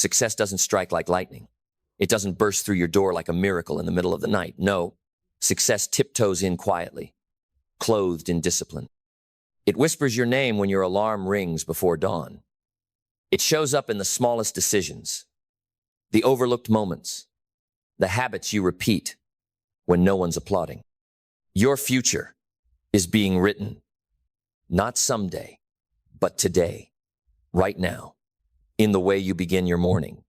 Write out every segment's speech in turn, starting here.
Success doesn't strike like lightning. It doesn't burst through your door like a miracle in the middle of the night. No, success tiptoes in quietly, clothed in discipline. It whispers your name when your alarm rings before dawn. It shows up in the smallest decisions, the overlooked moments, the habits you repeat when no one's applauding. Your future is being written, not someday, but today, right now, in the way you begin your morning,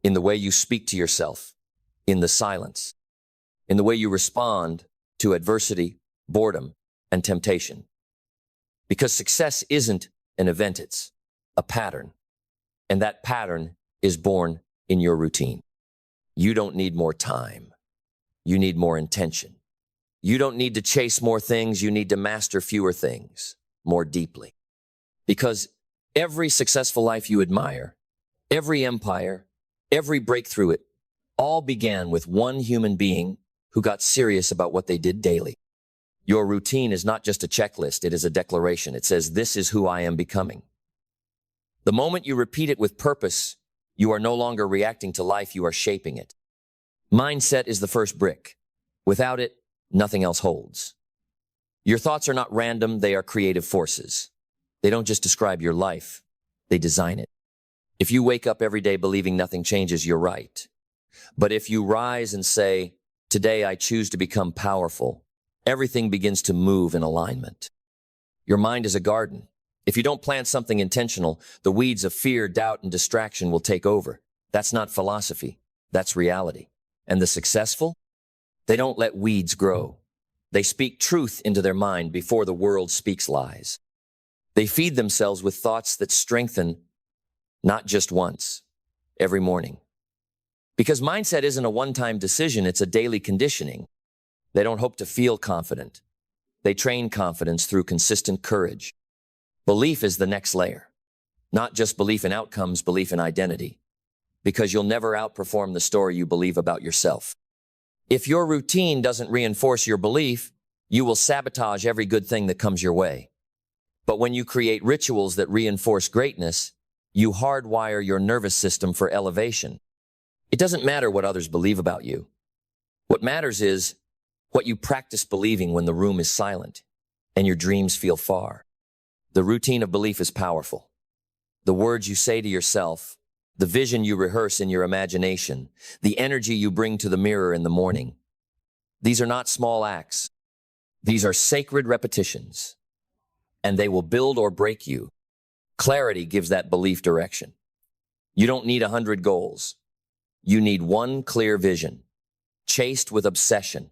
in the way you speak to yourself, in the silence, in the way you respond to adversity, boredom, and temptation. Because success isn't an event, it's a pattern. And that pattern is born in your routine. You don't need more time. You need more intention. You don't need to chase more things. You need to master fewer things more deeply. Because every successful life you admire, every empire, every breakthrough, it all began with one human being who got serious about what they did daily. Your routine is not just a checklist, it is a declaration. It says, "This is who I am becoming." The moment you repeat it with purpose, you are no longer reacting to life, you are shaping it. Mindset is the first brick. Without it, nothing else holds. Your thoughts are not random, they are creative forces. They don't just describe your life, they design it. If you wake up every day believing nothing changes, you're right. But if you rise and say, "Today I choose to become powerful," everything begins to move in alignment. Your mind is a garden. If you don't plant something intentional, the weeds of fear, doubt, and distraction will take over. That's not philosophy. That's reality. And the successful? They don't let weeds grow. They speak truth into their mind before the world speaks lies. They feed themselves with thoughts that strengthen not just once, every morning. Because mindset isn't a one-time decision, it's a daily conditioning. They don't hope to feel confident. They train confidence through consistent courage. Belief is the next layer. Not just belief in outcomes, belief in identity. Because you'll never outperform the story you believe about yourself. If your routine doesn't reinforce your belief, you will sabotage every good thing that comes your way. But when you create rituals that reinforce greatness, you hardwire your nervous system for elevation. It doesn't matter what others believe about you. What matters is what you practice believing when the room is silent and your dreams feel far. The routine of belief is powerful. The words you say to yourself, the vision you rehearse in your imagination, the energy you bring to the mirror in the morning. These are not small acts. These are sacred repetitions, and they will build or break you. Clarity gives that belief direction. You don't need 100 goals. You need one clear vision, chased with obsession.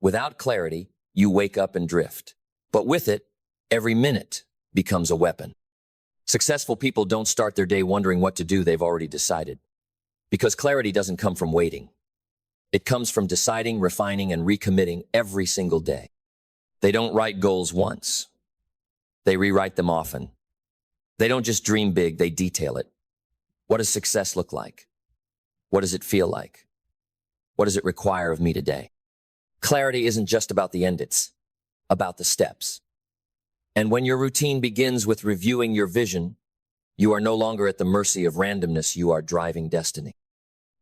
Without clarity, you wake up and drift. But with it, every minute becomes a weapon. Successful people don't start their day wondering what to do, they've already decided. Because clarity doesn't come from waiting. It comes from deciding, refining, and recommitting every single day. They don't write goals once. They rewrite them often. They don't just dream big, they detail it. What does success look like? What does it feel like? What does it require of me today? Clarity isn't just about the end, it's about the steps. And when your routine begins with reviewing your vision, you are no longer at the mercy of randomness, you are driving destiny.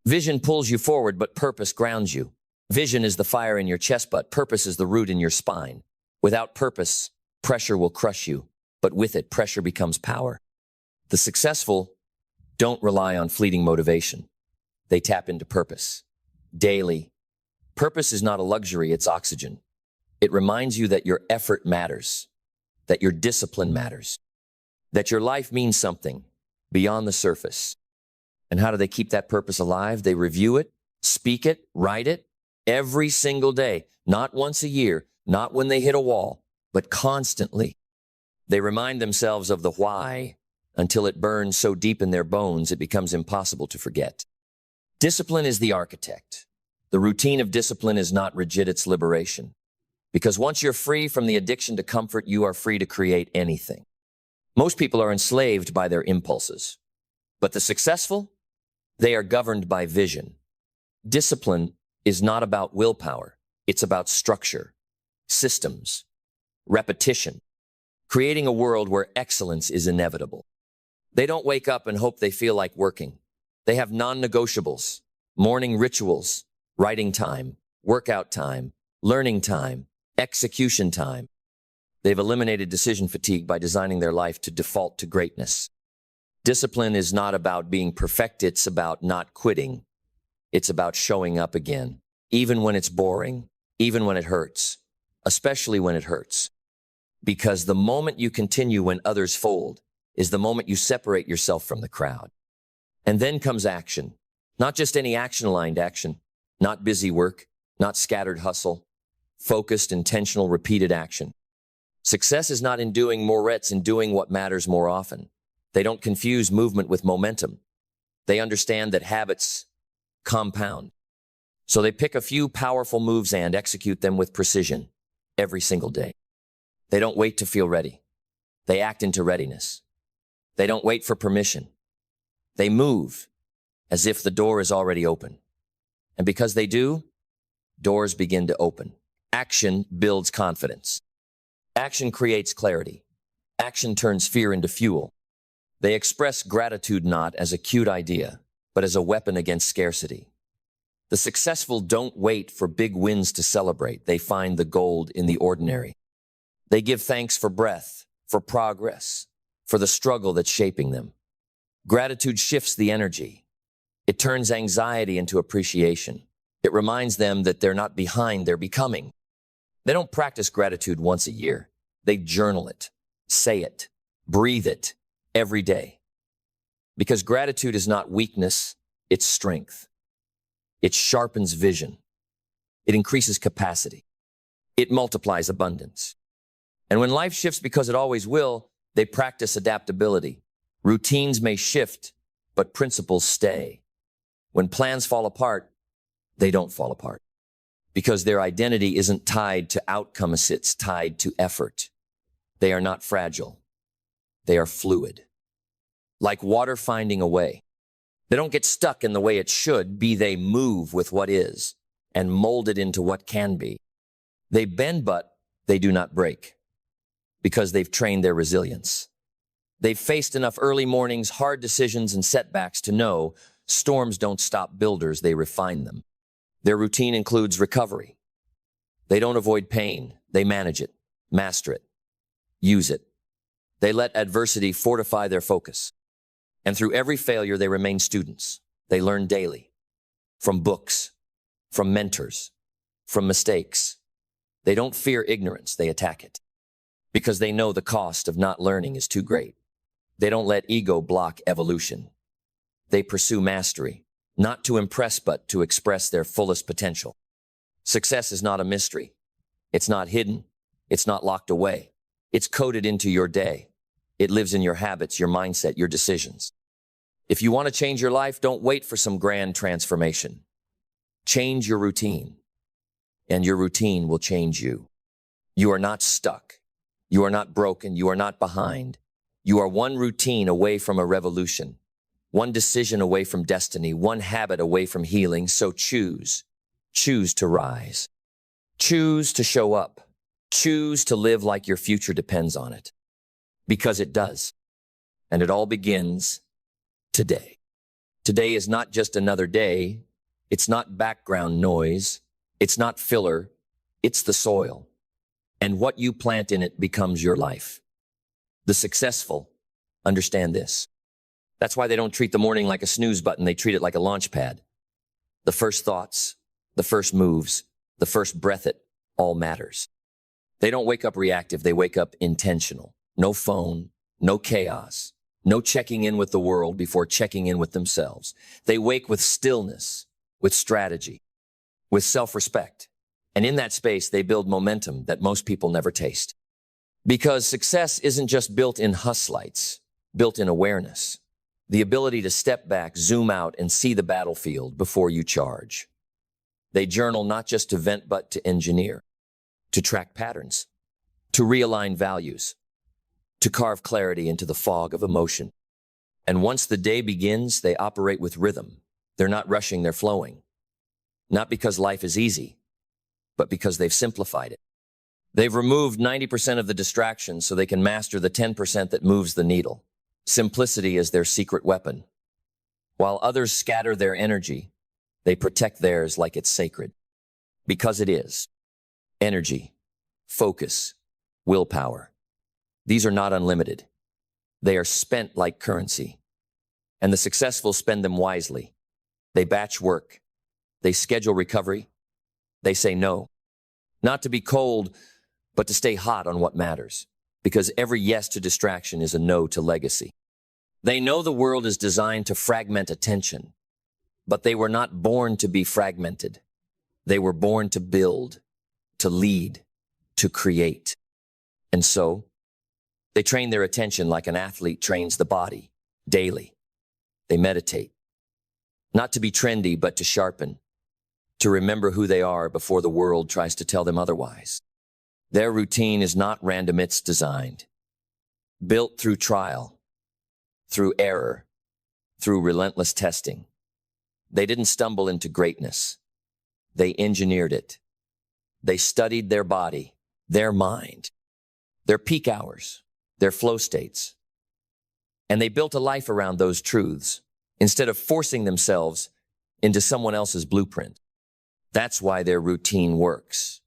Vision pulls you forward, but purpose grounds you. Vision is the fire in your chest, but purpose is the root in your spine. Without purpose, pressure will crush you, but with it, pressure becomes power. The successful don't rely on fleeting motivation. They tap into purpose. Daily. Purpose is not a luxury, it's oxygen. It reminds you that your effort matters, that your discipline matters, that your life means something beyond the surface. And how do they keep that purpose alive? They review it, speak it, write it every single day, not once a year, not when they hit a wall, but constantly. They remind themselves of the why until it burns so deep in their bones it becomes impossible to forget. Discipline is the architect. The routine of discipline is not rigid, it's liberation. Because once you're free from the addiction to comfort, you are free to create anything. Most people are enslaved by their impulses. But the successful, they are governed by vision. Discipline is not about willpower. It's about structure, systems, repetition, creating a world where excellence is inevitable. They don't wake up and hope they feel like working. They have non-negotiables, morning rituals, writing time, workout time, learning time, execution time. They've eliminated decision fatigue by designing their life to default to greatness. Discipline is not about being perfect, it's about not quitting. It's about showing up again, even when it's boring, even when it hurts, especially when it hurts. Because the moment you continue when others fold is the moment you separate yourself from the crowd. And then comes action. Not just any action-aligned action, not busy work, not scattered hustle, focused, intentional, repeated action. Success is not in doing more, it's in doing what matters more often. They don't confuse movement with momentum. They understand that habits compound. So they pick a few powerful moves and execute them with precision every single day. They don't wait to feel ready. They act into readiness. They don't wait for permission. They move as if the door is already open. And because they do, doors begin to open. Action builds confidence. Action creates clarity. Action turns fear into fuel. They express gratitude not as a cute idea, but as a weapon against scarcity. The successful don't wait for big wins to celebrate. They find the gold in the ordinary. They give thanks for breath, for progress, for the struggle that's shaping them. Gratitude shifts the energy. It turns anxiety into appreciation. It reminds them that they're not behind, they're becoming. They don't practice gratitude once a year. They journal it, say it, breathe it every day. Because gratitude is not weakness, it's strength. It sharpens vision. It increases capacity. It multiplies abundance. And when life shifts, because it always will, they practice adaptability. Routines may shift, but principles stay. When plans fall apart, they don't fall apart. Because their identity isn't tied to outcomes, it's tied to effort. They are not fragile. They are fluid. Like water finding a way. They don't get stuck in the way it should be. They move with what is and mold it into what can be. They bend, but they do not break because they've trained their resilience. They've faced enough early mornings, hard decisions, and setbacks to know storms don't stop builders, they refine them. Their routine includes recovery. They don't avoid pain. They manage it, master it, use it. They let adversity fortify their focus. And through every failure, they remain students. They learn daily from books, from mentors, from mistakes. They don't fear ignorance. They attack it because they know the cost of not learning is too great. They don't let ego block evolution. They pursue mastery, not to impress, but to express their fullest potential. Success is not a mystery. It's not hidden. It's not locked away. It's coded into your day. It lives in your habits, your mindset, your decisions. If you want to change your life, don't wait for some grand transformation. Change your routine, and your routine will change you. You are not stuck. You are not broken. You are not behind. You are one routine away from a revolution, one decision away from destiny, one habit away from healing. So choose. Choose to rise. Choose to show up. Choose to live like your future depends on it. Because it does. And it all begins today. Today is not just another day. It's not background noise. It's not filler. It's the soil. And what you plant in it becomes your life. The successful understand this. That's why they don't treat the morning like a snooze button. They treat it like a launch pad. The first thoughts, the first moves, the first breath, it all matters. They don't wake up reactive. They wake up intentional. No phone, no chaos, no checking in with the world before checking in with themselves. They wake with stillness, with strategy, with self-respect. And in that space, they build momentum that most people never taste. Because success isn't just built in hustlites, built in awareness. The ability to step back, zoom out, and see the battlefield before you charge. They journal not just to vent, but to engineer, to track patterns, to realign values, to carve clarity into the fog of emotion. And once the day begins, they operate with rhythm. They're not rushing, they're flowing. Not because life is easy, but because they've simplified it. They've removed 90% of the distractions so they can master the 10% that moves the needle. Simplicity is their secret weapon. While others scatter their energy, they protect theirs like it's sacred. Because it is. Energy, focus, willpower. These are not unlimited. They are spent like currency. And the successful spend them wisely. They batch work. They schedule recovery. They say no. Not to be cold, but to stay hot on what matters. Because every yes to distraction is a no to legacy. They know the world is designed to fragment attention, but they were not born to be fragmented. They were born to build, to lead, to create. And so, they train their attention like an athlete trains the body, daily. They meditate. Not to be trendy, but to sharpen. To remember who they are before the world tries to tell them otherwise. Their routine is not random, it's designed. Built through trial, through error, through relentless testing. They didn't stumble into greatness. They engineered it. They studied their body, their mind, their peak hours, their flow states. And they built a life around those truths instead of forcing themselves into someone else's blueprint. That's why their routine works.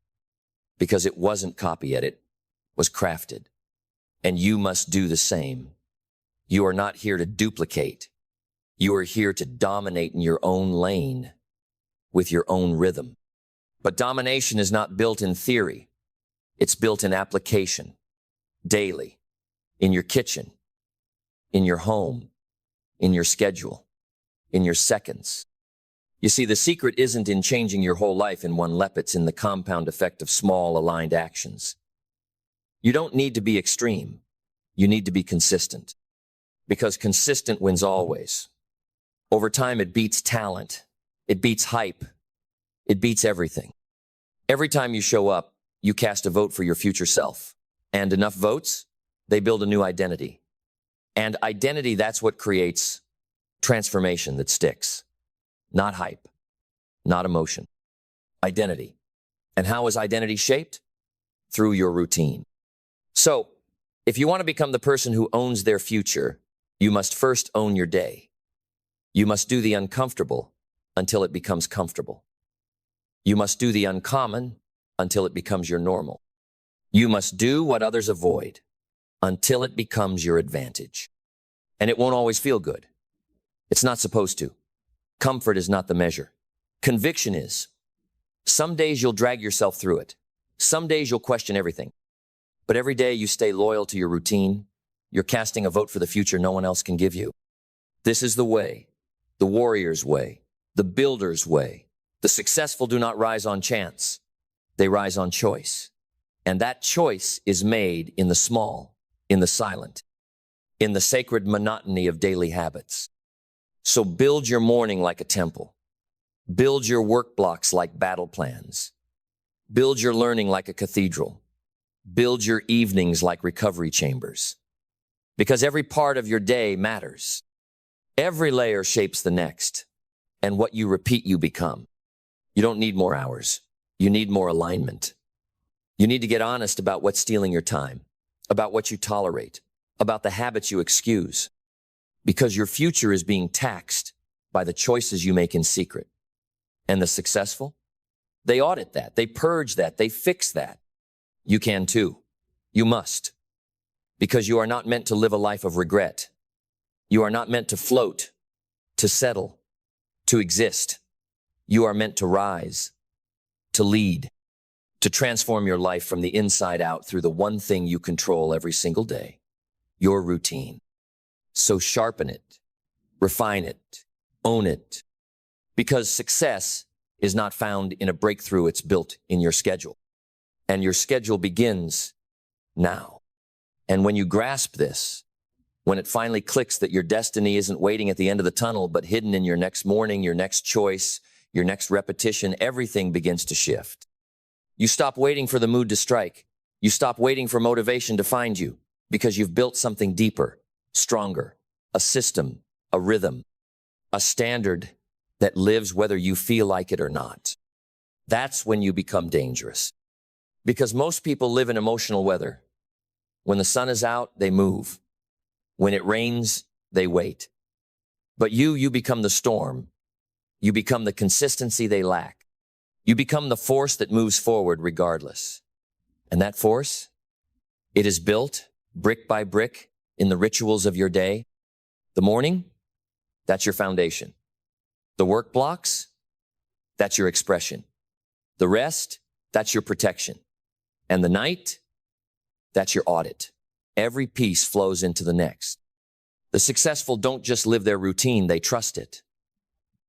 Because it wasn't copy edit, was crafted. And you must do the same. You are not here to duplicate. You are here to dominate in your own lane, with your own rhythm. But domination is not built in theory. It's built in application, daily, in your kitchen, in your home, in your schedule, in your seconds. You see, the secret isn't in changing your whole life in one leap. It's in the compound effect of small, aligned actions. You don't need to be extreme. You need to be consistent. Because consistent wins always. Over time, it beats talent. It beats hype. It beats everything. Every time you show up, you cast a vote for your future self. And enough votes, they build a new identity. And identity, that's what creates transformation that sticks. Not hype, not emotion. Identity. And how is identity shaped? Through your routine. So, if you want to become the person who owns their future, you must first own your day. You must do the uncomfortable until it becomes comfortable. You must do the uncommon until it becomes your normal. You must do what others avoid until it becomes your advantage. And it won't always feel good. It's not supposed to. Comfort is not the measure. Conviction is. Some days you'll drag yourself through it. Some days you'll question everything. But every day you stay loyal to your routine, you're casting a vote for the future no one else can give you. This is the way, the warrior's way, the builder's way. The successful do not rise on chance. They rise on choice. And that choice is made in the small, in the silent, in the sacred monotony of daily habits. So build your morning like a temple. Build your work blocks like battle plans. Build your learning like a cathedral. Build your evenings like recovery chambers. Because every part of your day matters. Every layer shapes the next. And what you repeat, you become. You don't need more hours. You need more alignment. You need to get honest about what's stealing your time, about what you tolerate, about the habits you excuse. Because your future is being taxed by the choices you make in secret. And the successful? They audit that. They purge that. They fix that. You can too. You must. Because you are not meant to live a life of regret. You are not meant to float, to settle, to exist. You are meant to rise, to lead, to transform your life from the inside out through the one thing you control every single day, your routine. So sharpen it, refine it, own it. Because success is not found in a breakthrough, it's built in your schedule. And your schedule begins now. And when you grasp this, when it finally clicks that your destiny isn't waiting at the end of the tunnel, but hidden in your next morning, your next choice, your next repetition, everything begins to shift. You stop waiting for the mood to strike. You stop waiting for motivation to find you because you've built something deeper, stronger, a system, a rhythm, a standard that lives whether you feel like it or not. That's when you become dangerous. Because most people live in emotional weather. When the sun is out, they move. When it rains, they wait. But you become the storm. You become the consistency they lack. You become the force that moves forward regardless. And that force, it is built brick by brick in the rituals of your day. The morning, that's your foundation. The work blocks, that's your expression. The rest, that's your protection. And the night, that's your audit. Every piece flows into the next. The successful don't just live their routine, they trust it.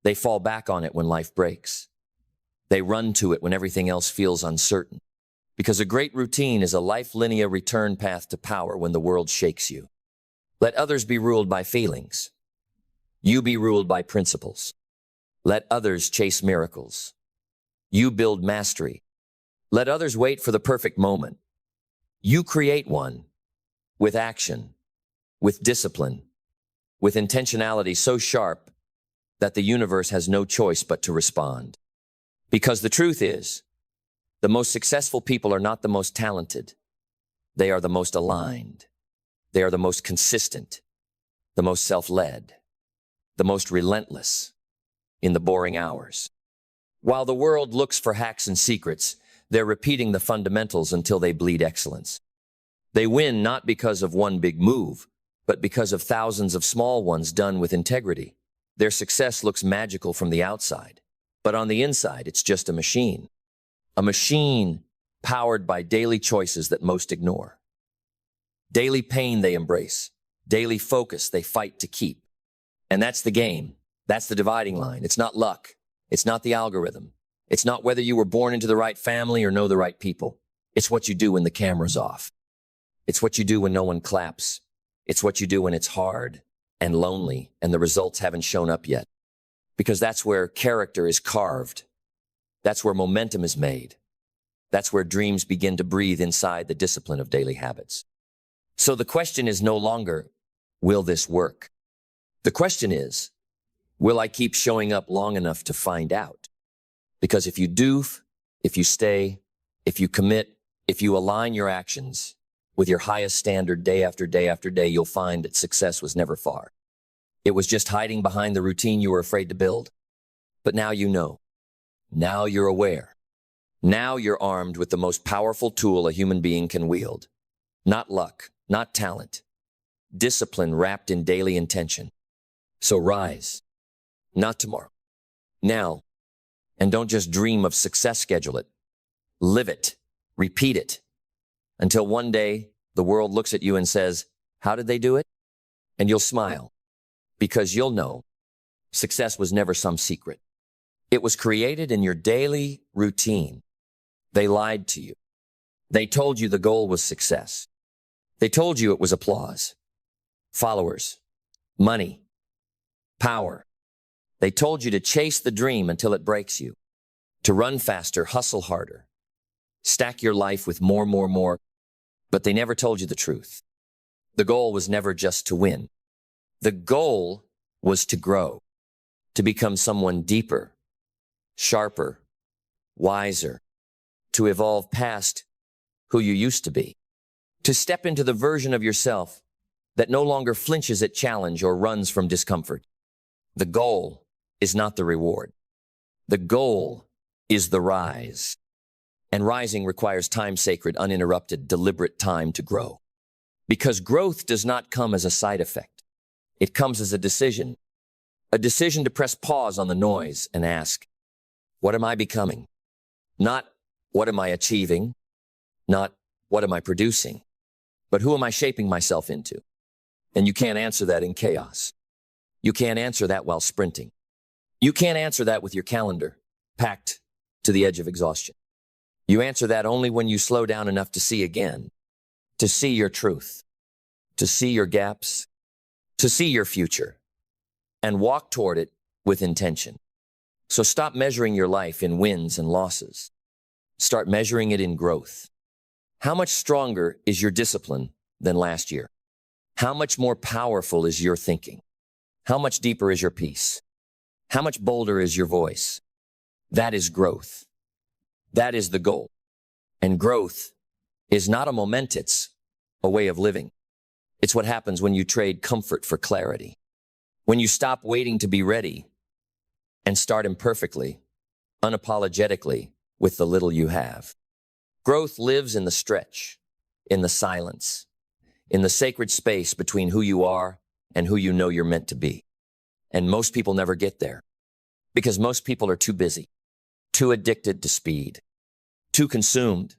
They fall back on it when life breaks. They run to it when everything else feels uncertain. Because a great routine is a life-linear return path to power when the world shakes you. Let others be ruled by feelings. You be ruled by principles. Let others chase miracles. You build mastery. Let others wait for the perfect moment. You create one with action, with discipline, with intentionality so sharp that the universe has no choice but to respond. Because the truth is, the most successful people are not the most talented. They are the most aligned. They are the most consistent, the most self-led, the most relentless in the boring hours. While the world looks for hacks and secrets, they're repeating the fundamentals until they bleed excellence. They win not because of one big move, but because of thousands of small ones done with integrity. Their success looks magical from the outside, but on the inside, it's just a machine. A machine powered by daily choices that most ignore. Daily pain they embrace. Daily focus they fight to keep. And that's the game. That's the dividing line. It's not luck. It's not the algorithm. It's not whether you were born into the right family or know the right people. It's what you do when the camera's off. It's what you do when no one claps. It's what you do when it's hard and lonely and the results haven't shown up yet. Because that's where character is carved. That's where momentum is made. That's where dreams begin to breathe inside the discipline of daily habits. So the question is no longer, will this work? The question is, will I keep showing up long enough to find out? Because if you do, if you stay, if you commit, if you align your actions with your highest standard day after day after day, you'll find that success was never far. It was just hiding behind the routine you were afraid to build. But now you know. Now you're aware. Now you're armed with the most powerful tool a human being can wield. Not luck, not talent. Discipline wrapped in daily intention. So rise. Not tomorrow. Now. And don't just dream of success, schedule it. Live it. Repeat it. Until one day, the world looks at you and says, how did they do it? And you'll smile. Because you'll know success was never some secret. It was created in your daily routine. They lied to you. They told you the goal was success. They told you it was applause, followers, money, power. They told you to chase the dream until it breaks you, to run faster, hustle harder, stack your life with more. But they never told you the truth. The goal was never just to win. The goal was to grow, to become someone deeper, sharper, wiser, to evolve past who you used to be, to step into the version of yourself that no longer flinches at challenge or runs from discomfort. The goal is not the reward. The goal is the rise. And rising requires time sacred, uninterrupted, deliberate time to grow. Because growth does not come as a side effect. It comes as a decision to press pause on the noise and ask, what am I becoming? Not what am I achieving? Not what am I producing? But who am I shaping myself into? And you can't answer that in chaos. You can't answer that while sprinting. You can't answer that with your calendar packed to the edge of exhaustion. You answer that only when you slow down enough to see again, to see your truth, to see your gaps, to see your future, and walk toward it with intention. So stop measuring your life in wins and losses. Start measuring it in growth. How much stronger is your discipline than last year? How much more powerful is your thinking? How much deeper is your peace? How much bolder is your voice? That is growth. That is the goal. And growth is not a moment, it's a way of living. It's what happens when you trade comfort for clarity. When you stop waiting to be ready and start imperfectly, unapologetically, with the little you have. Growth lives in the stretch, in the silence, in the sacred space between who you are and who you know you're meant to be. And most people never get there because most people are too busy, too addicted to speed, too consumed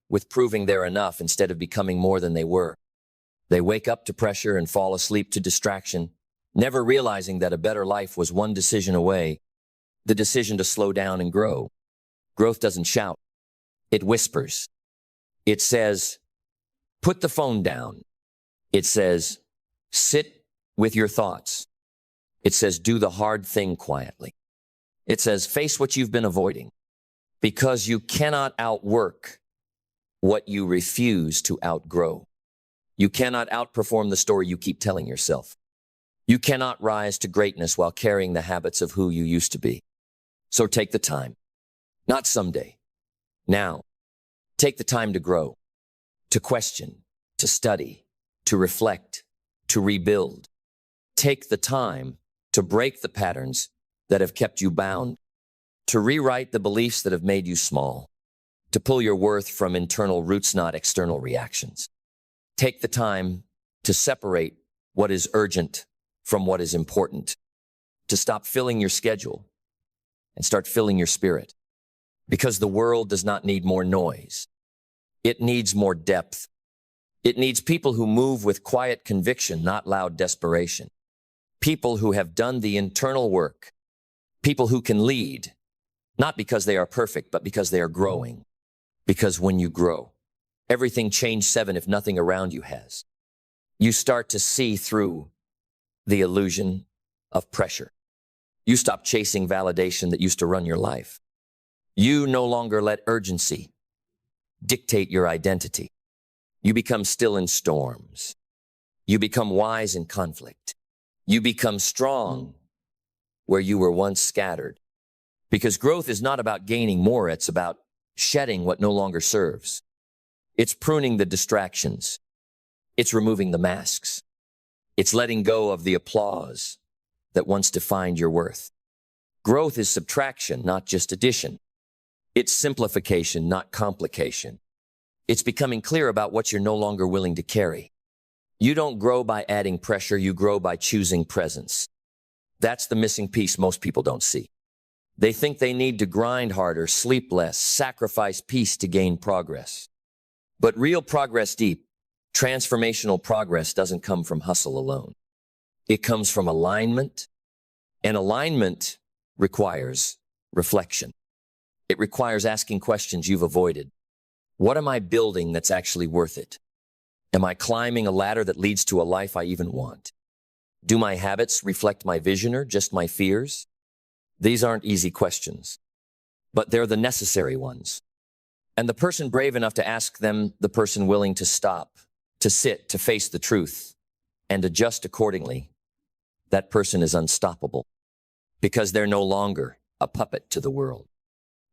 with proving they're enough instead of becoming more than they were. They wake up to pressure and fall asleep to distraction, never realizing that a better life was one decision away, the decision to slow down and grow. Growth doesn't shout. It whispers. It says, put the phone down. It says, sit with your thoughts. It says, do the hard thing quietly. It says, face what you've been avoiding, because you cannot outwork what you refuse to outgrow. You cannot outperform the story you keep telling yourself. You cannot rise to greatness while carrying the habits of who you used to be. So take the time, not someday, now. Take the time to grow, to question, to study, to reflect, to rebuild. Take the time to break the patterns that have kept you bound, to rewrite the beliefs that have made you small, to pull your worth from internal roots, not external reactions. Take the time to separate what is urgent from what is important, to stop filling your schedule and start filling your spirit. Because the world does not need more noise. It needs more depth. It needs people who move with quiet conviction, not loud desperation. People who have done the internal work. People who can lead, not because they are perfect, but because they are growing. Because when you grow, everything changed 7 if nothing around you has. You start to see through the illusion of pressure. You stop chasing validation that used to run your life. You no longer let urgency dictate your identity. You become still in storms. You become wise in conflict. You become strong where you were once scattered. Because growth is not about gaining more, it's about shedding what no longer serves. It's pruning the distractions. It's removing the masks. It's letting go of the applause that once defined your worth. Growth is subtraction, not just addition. It's simplification, not complication. It's becoming clear about what you're no longer willing to carry. You don't grow by adding pressure, you grow by choosing presence. That's the missing piece most people don't see. They think they need to grind harder, sleep less, sacrifice peace to gain progress. But real progress, deep, transformational progress doesn't come from hustle alone. It comes from alignment, and alignment requires reflection. It requires asking questions you've avoided. What am I building that's actually worth it? Am I climbing a ladder that leads to a life I even want? Do my habits reflect my vision or just my fears? These aren't easy questions, but they're the necessary ones. And the person brave enough to ask them, the person willing to stop, to sit, to face the truth, and adjust accordingly, that person is unstoppable because they're no longer a puppet to the world.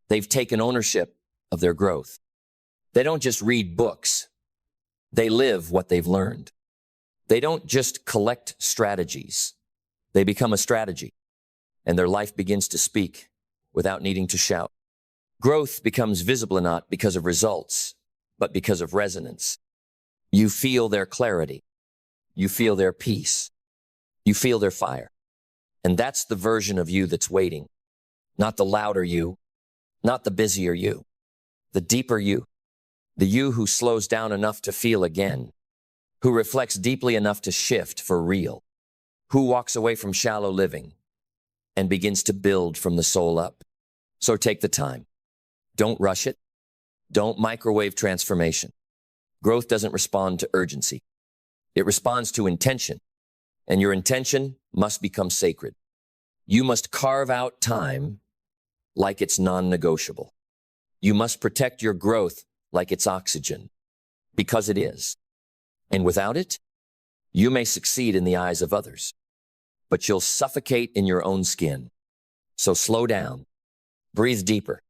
They've taken ownership of their growth. They don't just read books. They live what they've learned. They don't just collect strategies. They become a strategy, and their life begins to speak without needing to shout. Growth becomes visible not because of results, but because of resonance. You feel their clarity. You feel their peace. You feel their fire. And that's the version of you that's waiting. Not the louder you, not the busier you, the deeper you, the you who slows down enough to feel again, who reflects deeply enough to shift for real, who walks away from shallow living and begins to build from the soul up. So take the time. Don't rush it. Don't microwave transformation. Growth doesn't respond to urgency. It responds to intention, and your intention must become sacred. You must carve out time like it's non-negotiable. You must protect your growth like it's oxygen, because it is. And without it, you may succeed in the eyes of others, but you'll suffocate in your own skin. So slow down, breathe deeper,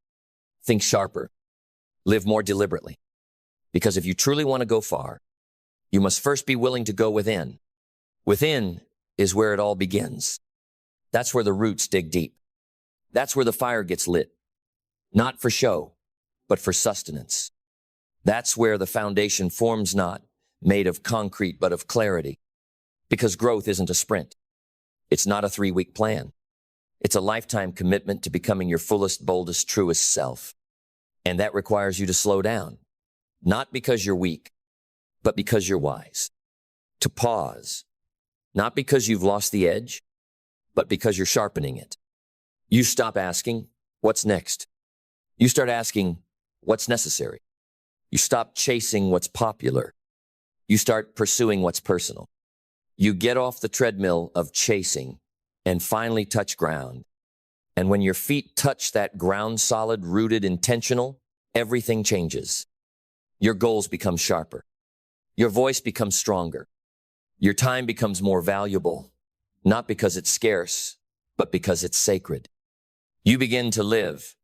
think sharper, live more deliberately. Because if you truly want to go far, you must first be willing to go within. Within is where it all begins. That's where the roots dig deep. That's where the fire gets lit. Not for show, but for sustenance. That's where the foundation forms, not made of concrete, but of clarity. Because growth isn't a sprint. It's not a 3-week plan. It's a lifetime commitment to becoming your fullest, boldest, truest self. And that requires you to slow down. Not because you're weak, but because you're wise. To pause. Not because you've lost the edge, but because you're sharpening it. You stop asking, what's next? You start asking, what's necessary? You stop chasing what's popular. You start pursuing what's personal. You get off the treadmill of chasing and finally touch ground. And when your feet touch that ground solid, rooted, intentional, everything changes. Your goals become sharper. Your voice becomes stronger. Your time becomes more valuable, not because it's scarce, but because it's sacred. You begin to live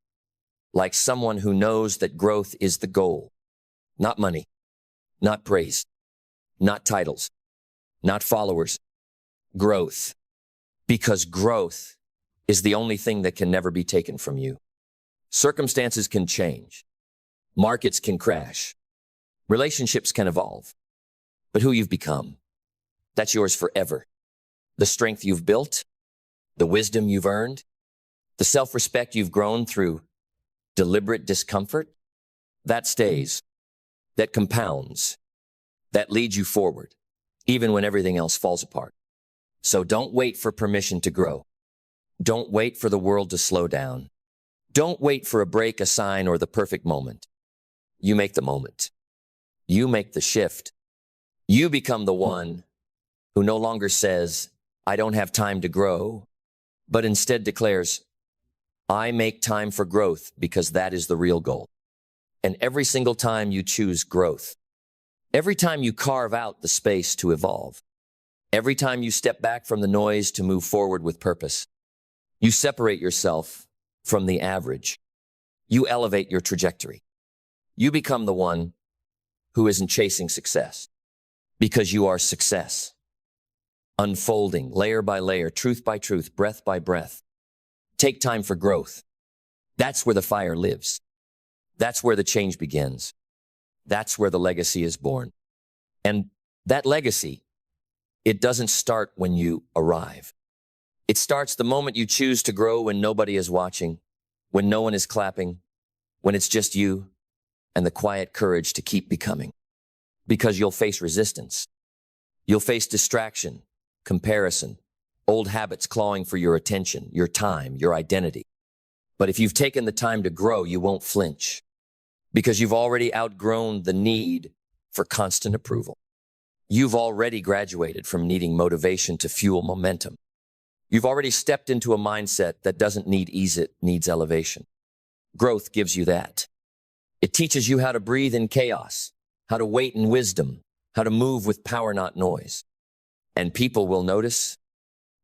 like someone who knows that growth is the goal. Not money, not praise, not titles, not followers. Growth. Because growth is the only thing that can never be taken from you. Circumstances can change. Markets can crash. Relationships can evolve. But who you've become, that's yours forever. The strength you've built, the wisdom you've earned, the self-respect you've grown through deliberate discomfort, that stays, that compounds, that leads you forward, even when everything else falls apart. So don't wait for permission to grow. Don't wait for the world to slow down. Don't wait for a break, a sign, or the perfect moment. You make the moment. You make the shift. You become the one who no longer says, I don't have time to grow, but instead declares, I make time for growth because that is the real goal. And every single time you choose growth, every time you carve out the space to evolve, every time you step back from the noise to move forward with purpose, you separate yourself from the average. You elevate your trajectory. You become the one who isn't chasing success because you are success. Unfolding layer by layer, truth by truth, breath by breath. Take time for growth. That's where the fire lives. That's where the change begins. That's where the legacy is born. And that legacy, it doesn't start when you arrive. It starts the moment you choose to grow when nobody is watching, when no one is clapping, when it's just you and the quiet courage to keep becoming. Because you'll face resistance. You'll face distraction, comparison, old habits clawing for your attention, your time, your identity. But if you've taken the time to grow, you won't flinch. Because you've already outgrown the need for constant approval. You've already graduated from needing motivation to fuel momentum. You've already stepped into a mindset that doesn't need ease, it needs elevation. Growth gives you that. It teaches you how to breathe in chaos, how to wait in wisdom, how to move with power, not noise. And people will notice.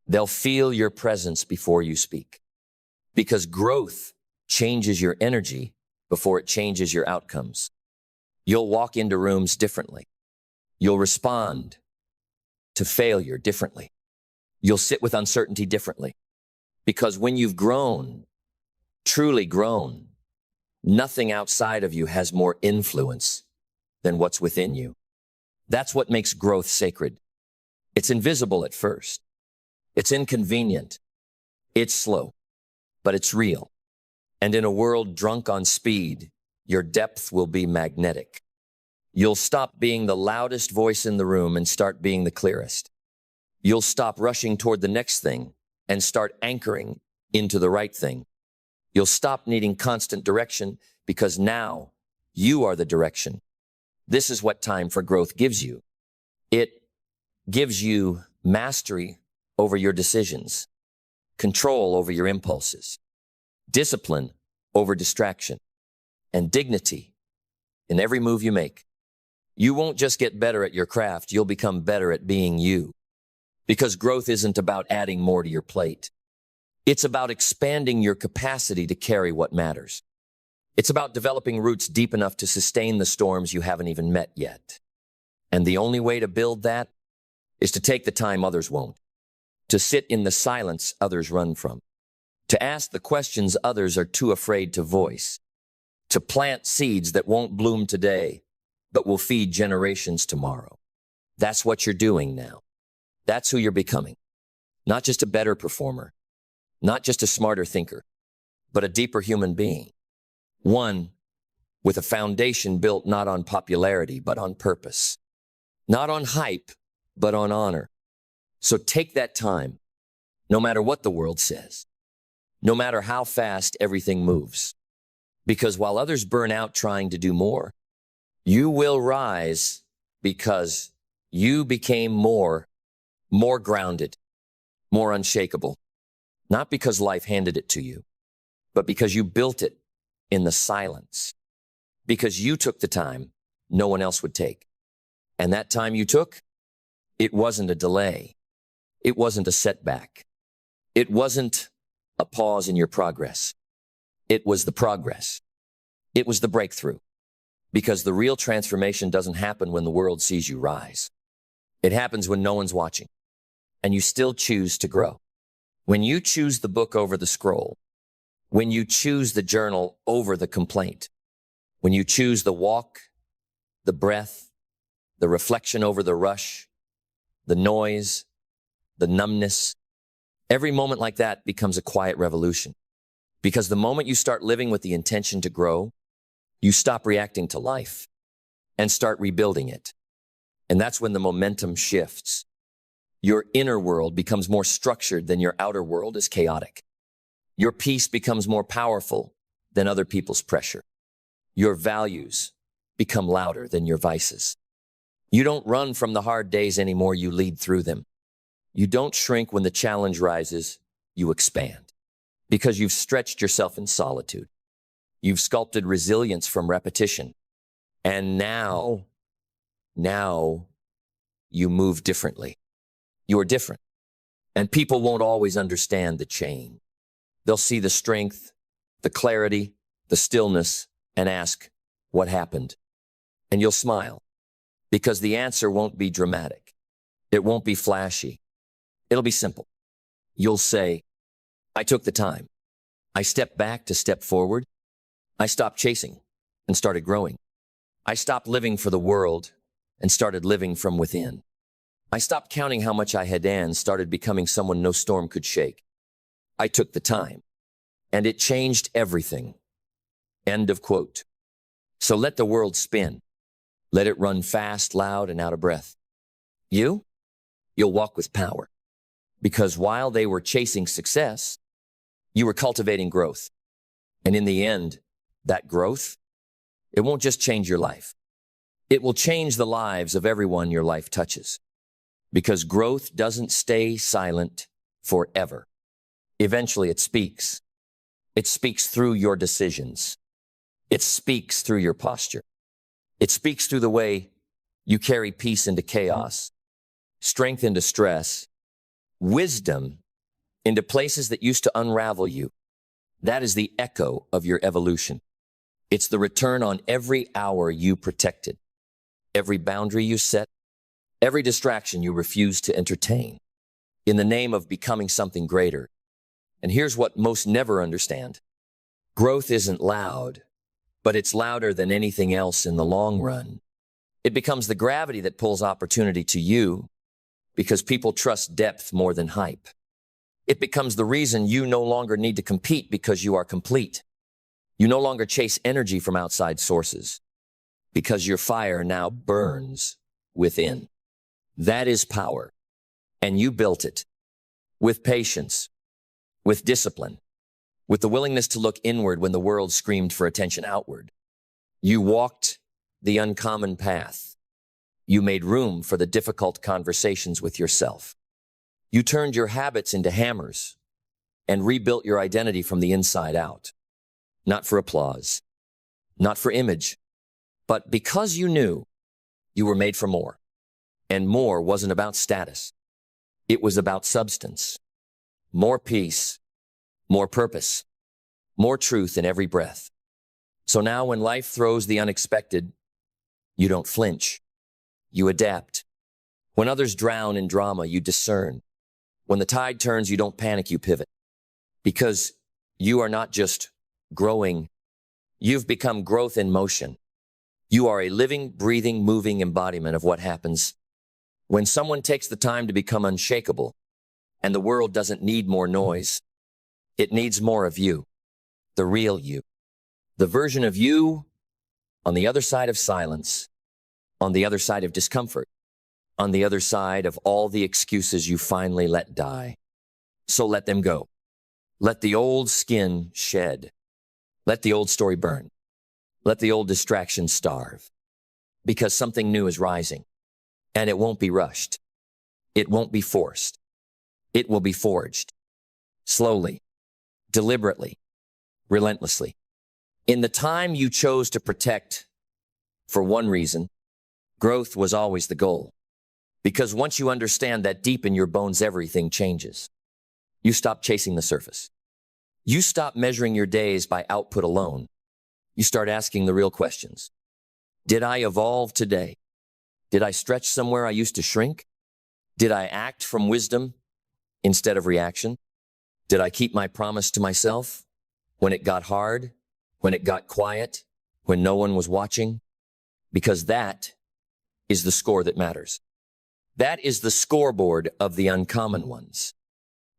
They'll feel your presence before you speak. Because growth changes your energy before it changes your outcomes. You'll walk into rooms differently. You'll respond to failure differently. You'll sit with uncertainty differently. Because when you've grown, truly grown, nothing outside of you has more influence than what's within you. That's what makes growth sacred. It's invisible at first. It's inconvenient. It's slow, but it's real. And in a world drunk on speed, your depth will be magnetic. You'll stop being the loudest voice in the room and start being the clearest. You'll stop rushing toward the next thing and start anchoring into the right thing. You'll stop needing constant direction because now you are the direction. This is what time for growth gives you. It gives you mastery over your decisions, control over your impulses, discipline over distraction, and dignity in every move you make. You won't just get better at your craft, you'll become better at being you. Because growth isn't about adding more to your plate. It's about expanding your capacity to carry what matters. It's about developing roots deep enough to sustain the storms you haven't even met yet. And the only way to build that is to take the time others won't. to sit in the silence others run from, to ask the questions others are too afraid to voice, to plant seeds that won't bloom today, but will feed generations tomorrow. That's what you're doing now. That's who you're becoming. Not just a better performer, not just a smarter thinker, but a deeper human being. One with a foundation built not on popularity, but on purpose. Not on hype, but on honor. So take that time, no matter what the world says, no matter how fast everything moves. Because while others burn out trying to do more, you will rise because you became more grounded, more unshakable. Not because life handed it to you, but because you built it in the silence. Because you took the time no one else would take. And that time you took, it wasn't a delay. It wasn't a setback. It wasn't a pause in your progress. It was the progress. It was the breakthrough. Because the real transformation doesn't happen when the world sees you rise. It happens when no one's watching, and you still choose to grow. When you choose the book over the scroll, when you choose the journal over the complaint, when you choose the walk, the breath, the reflection over the rush, the noise, the numbness, every moment like that becomes a quiet revolution. Because the moment you start living with the intention to grow, you stop reacting to life and start rebuilding it. And that's when the momentum shifts. Your inner world becomes more structured than your outer world is chaotic. Your peace becomes more powerful than other people's pressure. Your values become louder than your vices. You don't run from the hard days anymore, you lead through them. You don't shrink when the challenge rises, you expand. Because you've stretched yourself in solitude. You've sculpted resilience from repetition. And now you move differently. You're different. And people won't always understand the change. They'll see the strength, the clarity, the stillness, and ask, what happened? And you'll smile, because the answer won't be dramatic. It won't be flashy. It'll be simple. You'll say, I took the time. I stepped back to step forward. I stopped chasing and started growing. I stopped living for the world and started living from within. I stopped counting how much I had and started becoming someone no storm could shake. I took the time, and it changed everything. End of quote. So let the world spin. Let it run fast, loud, and out of breath. You'll walk with power. Because while they were chasing success, you were cultivating growth. And in the end, that growth, it won't just change your life. It will change the lives of everyone your life touches. Because growth doesn't stay silent forever. Eventually it speaks. It speaks through your decisions. It speaks through your posture. It speaks through the way you carry peace into chaos, strength into stress, wisdom into places that used to unravel you. That is the echo of your evolution. It's the return on every hour you protected, every boundary you set, every distraction you refused to entertain, in the name of becoming something greater. And here's what most never understand. Growth isn't loud, but it's louder than anything else in the long run. It becomes the gravity that pulls opportunity to you because people trust depth more than hype. It becomes the reason you no longer need to compete because you are complete. You no longer chase energy from outside sources because your fire now burns within. That is power. And you built it with patience, with discipline, with the willingness to look inward when the world screamed for attention outward. You walked the uncommon path. You made room for the difficult conversations with yourself. You turned your habits into hammers and rebuilt your identity from the inside out. Not for applause, not for image, but because you knew you were made for more. And more wasn't about status. It was about substance. More peace, more purpose, more truth in every breath. So now when life throws the unexpected, you don't flinch. You adapt. When others drown in drama, you discern. When the tide turns, you don't panic, you pivot. Because you are not just growing, you've become growth in motion. You are a living, breathing, moving embodiment of what happens when someone takes the time to become unshakable. And the world doesn't need more noise. It needs more of you, the real you, the version of you on the other side of silence, on the other side of discomfort, on the other side of all the excuses you finally let die. So let them go. Let the old skin shed. Let the old story burn. Let the old distraction starve. Because something new is rising. And it won't be rushed. It won't be forced. It will be forged. Slowly, deliberately, relentlessly. In the time you chose to protect, for one reason, growth was always the goal. Because once you understand that deep in your bones, everything changes. You stop chasing the surface. You stop measuring your days by output alone. You start asking the real questions. Did I evolve today? Did I stretch somewhere I used to shrink? Did I act from wisdom instead of reaction? Did I keep my promise to myself when it got hard, when it got quiet, when no one was watching? Because that is the score that matters. That is the scoreboard of the uncommon ones.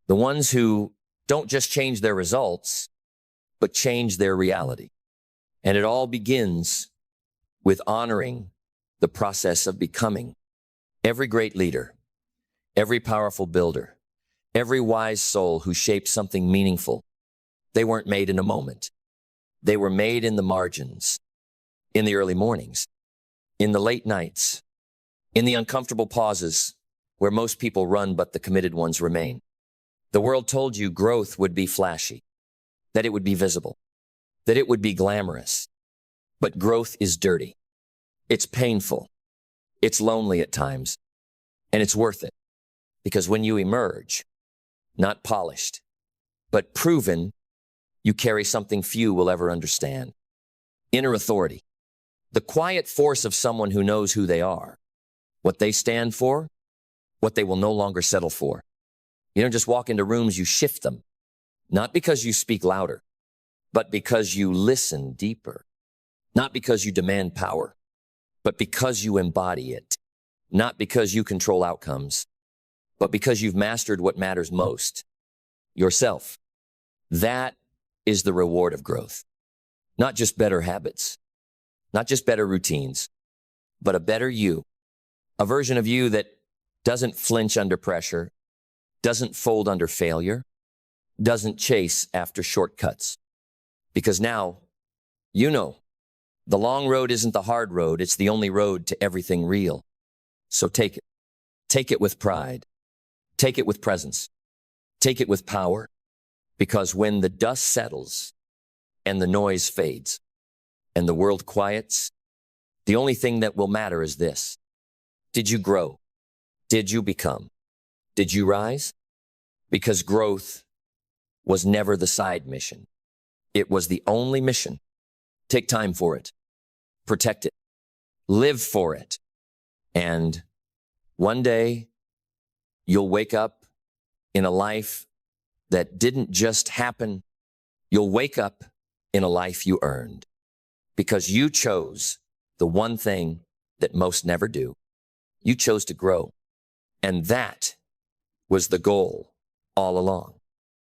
The ones who don't just change their results, but change their reality. And it all begins with honoring the process of becoming. Every great leader, every powerful builder, every wise soul who shaped something meaningful, they weren't made in a moment. They were made in the margins, in the early mornings, in the late nights, in the uncomfortable pauses where most people run but the committed ones remain. The world told you growth would be flashy, that it would be visible, that it would be glamorous. But growth is dirty. It's painful. It's lonely at times. And it's worth it. Because when you emerge, not polished, but proven, you carry something few will ever understand. Inner authority. The quiet force of someone who knows who they are, what they stand for, what they will no longer settle for. You don't just walk into rooms, you shift them. Not because you speak louder, but because you listen deeper. Not because you demand power, but because you embody it. Not because you control outcomes, but because you've mastered what matters most, yourself. That is the reward of growth. Not just better habits, not just better routines, but a better you, a version of you that doesn't flinch under pressure, doesn't fold under failure, doesn't chase after shortcuts. Because now, you know, the long road isn't the hard road, it's the only road to everything real. So take it. Take it with pride. Take it with presence. Take it with power. Because when the dust settles and the noise fades and the world quiets, the only thing that will matter is this. Did you grow? Did you become? Did you rise? Because growth was never the side mission. It was the only mission. Take time for it. Protect it. Live for it. And one day, you'll wake up in a life that didn't just happen. You'll wake up in a life you earned because you chose the one thing that most never do. You chose to grow. And that was the goal all along.